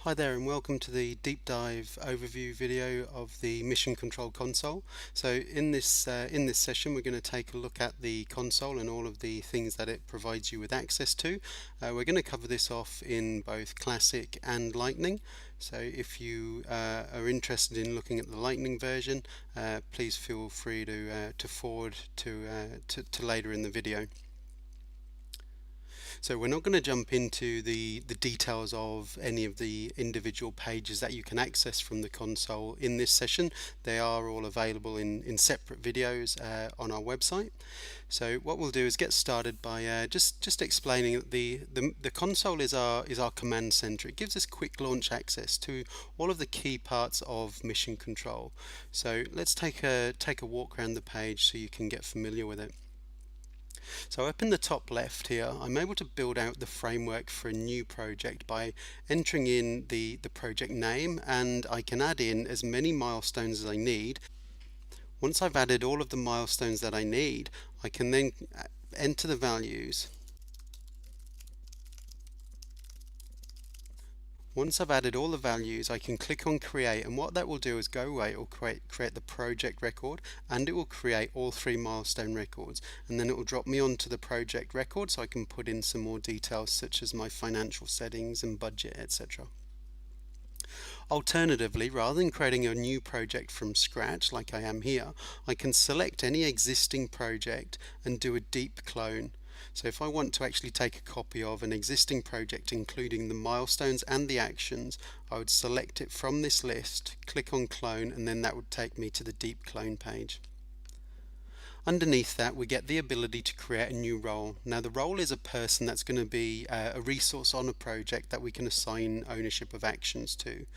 Hi there and welcome to the deep dive overview video of the Mission Control console. So in this session we're going to take a look at the console and all of the things that it provides you with access to. We're going to cover this off in both Classic and Lightning. So if you are interested in looking at the Lightning version, please feel free to forward to later in the video. So we're not going to jump into the details of any of the individual pages that you can access from the console in this session. They are all available in separate videos on our website. So what we'll do is get started by just explaining that the console is our command center. It gives us quick launch access to all of the key parts of Mission Control. So let's take a walk around the page so you can get familiar with it. So up in the top left here, I'm able to build out the framework for a new project by entering in the project name, and I can add in as many milestones as I need. Once I've added all of the milestones that I need, I can then enter the values. Once I've added all the values, I can click on create, and what that will do is go away, it will create the project record, and it will create all 3 milestone records, and then it will drop me onto the project record so I can put in some more details such as my financial settings and budget, etc. Alternatively, rather than creating a new project from scratch like I am here, I can select any existing project and do a deep clone. So if I want to actually take a copy of an existing project including the milestones and the actions, I would select it from this list, click on clone, and then that would take me to the deep clone page. Underneath that, we get the ability to create a new role. Now the role is a person that's going to be a resource on a project that we can assign ownership of actions to.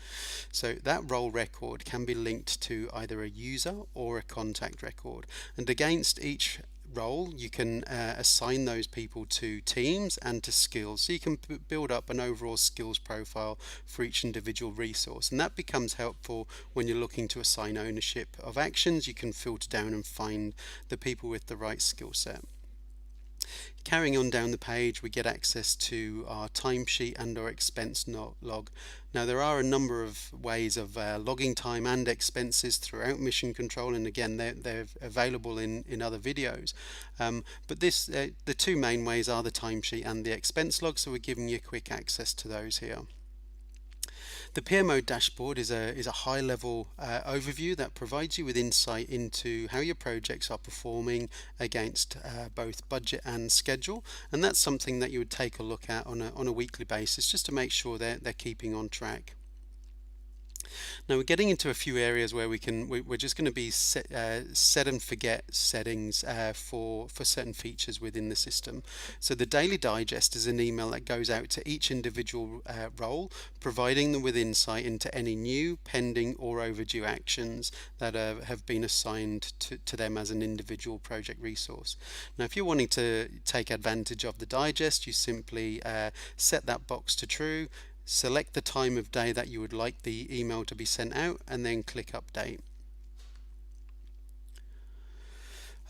So that role record can be linked to either a user or a contact record, and against each role you can assign those people to teams and to skills, so you can build up an overall skills profile for each individual resource, and that becomes helpful when you're looking to assign ownership of actions. You can filter down and find the people with the right skill set. Carrying on down the page, we get access to our timesheet and our expense log. Now there are a number of ways of logging time and expenses throughout Mission Control, and again they're available in other videos. But the 2 main ways are the timesheet and the expense log, so we're giving you quick access to those here. The PMO dashboard is a high-level overview that provides you with insight into how your projects are performing against both budget and schedule, and that's something that you would take a look at on a weekly basis just to make sure they're keeping on track. Now we're getting into a few areas where we're just going to be set and forget settings for certain features within the system. So the daily digest is an email that goes out to each individual role, providing them with insight into any new, pending or overdue actions that have been assigned to them as an individual project resource. Now if you're wanting to take advantage of the digest, you simply set that box to true, select the time of day that you would like the email to be sent out, and then click update.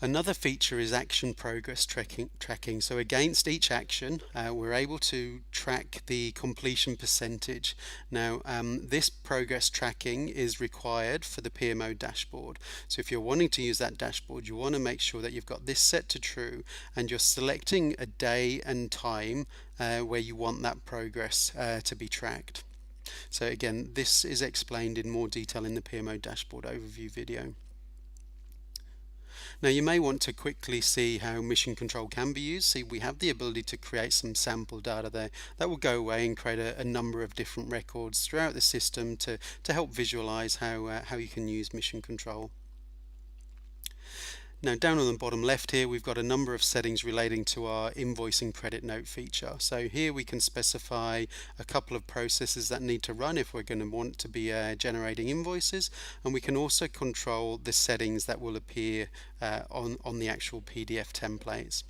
Another feature is action progress tracking. So against each action, we're able to track the completion percentage. Now, this progress tracking is required for the PMO dashboard. So if you're wanting to use that dashboard, you want to make sure that you've got this set to true, and you're selecting a day and time where you want that progress to be tracked. So again, this is explained in more detail in the PMO dashboard overview video. Now you may want to quickly see how Mission Control can be used. See, we have the ability to create some sample data there that will go away and create a number of different records throughout the system to help visualize how you can use Mission Control. Now down on the bottom left here, we've got a number of settings relating to our invoicing credit note feature. So here we can specify a couple of processes that need to run if we're going to want to be generating invoices, and we can also control the settings that will appear on the actual PDF templates.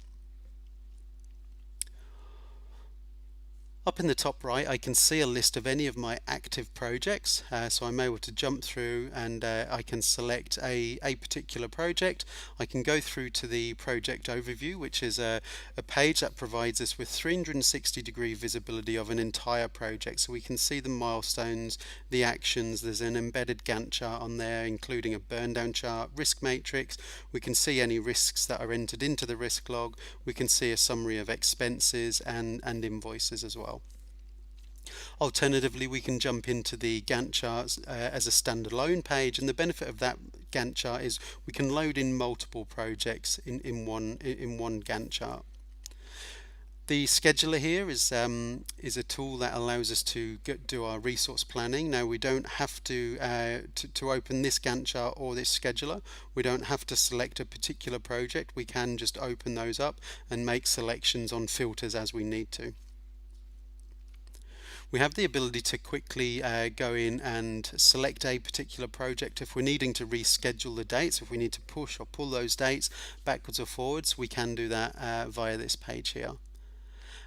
Up in the top right, I can see a list of any of my active projects, so I'm able to jump through and I can select a particular project. I can go through to the project overview, which is a page that provides us with 360-degree visibility of an entire project, so we can see the milestones, the actions. There's an embedded Gantt chart on there, including a burn down chart, risk matrix. We can see any risks that are entered into the risk log. We can see a summary of expenses and invoices as well. Alternatively, we can jump into the Gantt charts as a standalone page, and the benefit of that Gantt chart is we can load in multiple projects in one Gantt chart. The scheduler here is a tool that allows us to do our resource planning. Now, we don't have to open this Gantt chart or this scheduler. We don't have to select a particular project. We can just open those up and make selections on filters as we need to. We have the ability to quickly go in and select a particular project. If we're needing to reschedule the dates, if we need to push or pull those dates backwards or forwards, we can do that via this page here.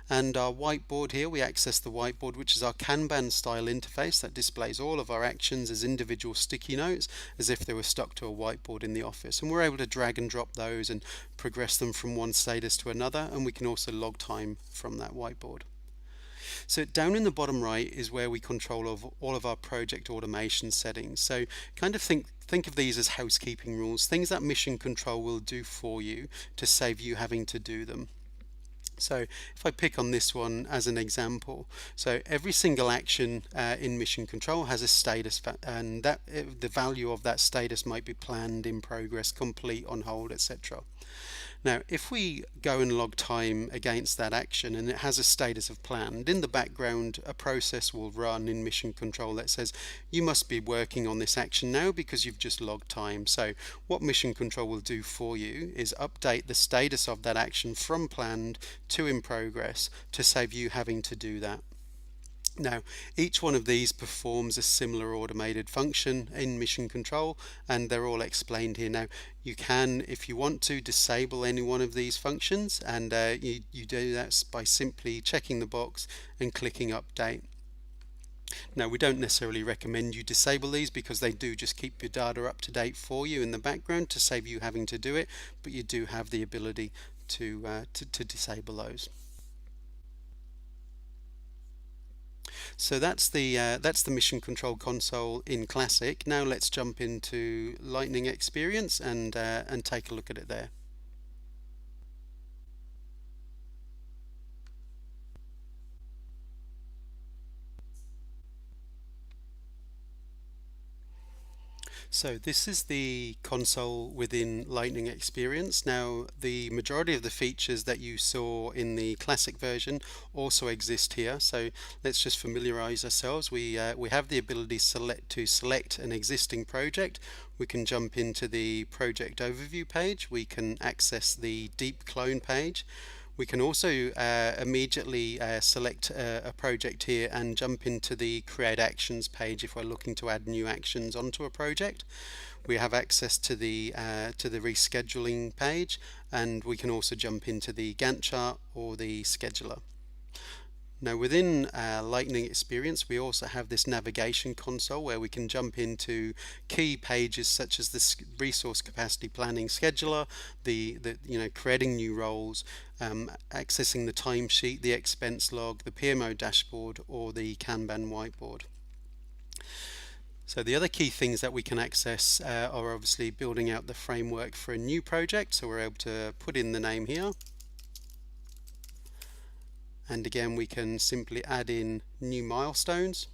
And our whiteboard here, we access the whiteboard, which is our Kanban style interface that displays all of our actions as individual sticky notes, as if they were stuck to a whiteboard in the office. And we're able to drag and drop those and progress them from one status to another, and we can also log time from that whiteboard. So down in the bottom right is where we control all of our project automation settings. So kind of think of these as housekeeping rules, things that Mission Control will do for you to save you having to do them. So if I pick on this one as an example, so every single action in Mission Control has a status, and that the value of that status might be planned, in progress, complete, on hold, etc. Now, if we go and log time against that action and it has a status of planned, in the background a process will run in Mission Control that says you must be working on this action now because you've just logged time. So what Mission Control will do for you is update the status of that action from planned to in progress to save you having to do that. Now, each one of these performs a similar automated function in Mission Control, and they're all explained here. Now, you can, if you want to, disable any one of these functions, and you do that by simply checking the box and clicking Update. Now, we don't necessarily recommend you disable these because they do just keep your data up to date for you in the background to save you having to do it, but you do have the ability to disable those. So that's the Mission Control console in Classic. Now let's jump into Lightning Experience and take a look at it there. So this is the console within Lightning Experience. Now, the majority of the features that you saw in the classic version also exist here. So let's just familiarize ourselves. We have the ability to select an existing project. We can jump into the project overview page. We can access the deep clone page. We can also immediately select a project here and jump into the Create Actions page if we're looking to add new actions onto a project. We have access to the rescheduling page, and we can also jump into the Gantt chart or the scheduler. Now, within Lightning Experience, we also have this navigation console where we can jump into key pages such as the resource capacity planning scheduler, the creating new roles, accessing the timesheet, the expense log, the PMO dashboard, or the Kanban whiteboard. So the other key things that we can access are obviously building out the framework for a new project. So we're able to put in the name here. And again, we can simply add in new milestones.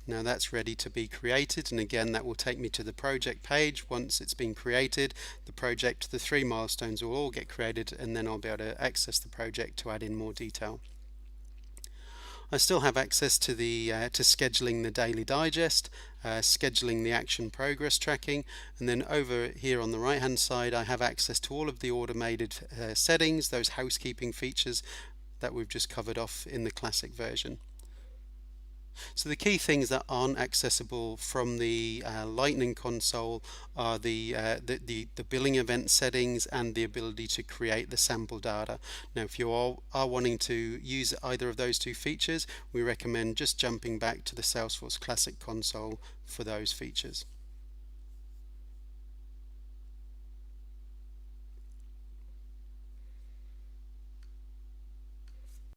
Now that's ready to be created, and again that will take me to the project page. Once it's been created, the 3 milestones will all get created, and then I'll be able to access the project to add in more detail. I still have access to scheduling the daily digest, scheduling the action progress tracking, and then over here on the right hand side I have access to all of the automated settings, those housekeeping features that we've just covered off in the classic version. So the key things that aren't accessible from the Lightning console are the billing event settings and the ability to create the sample data. Now, if you are wanting to use either of those two features, we recommend just jumping back to the Salesforce Classic console for those features.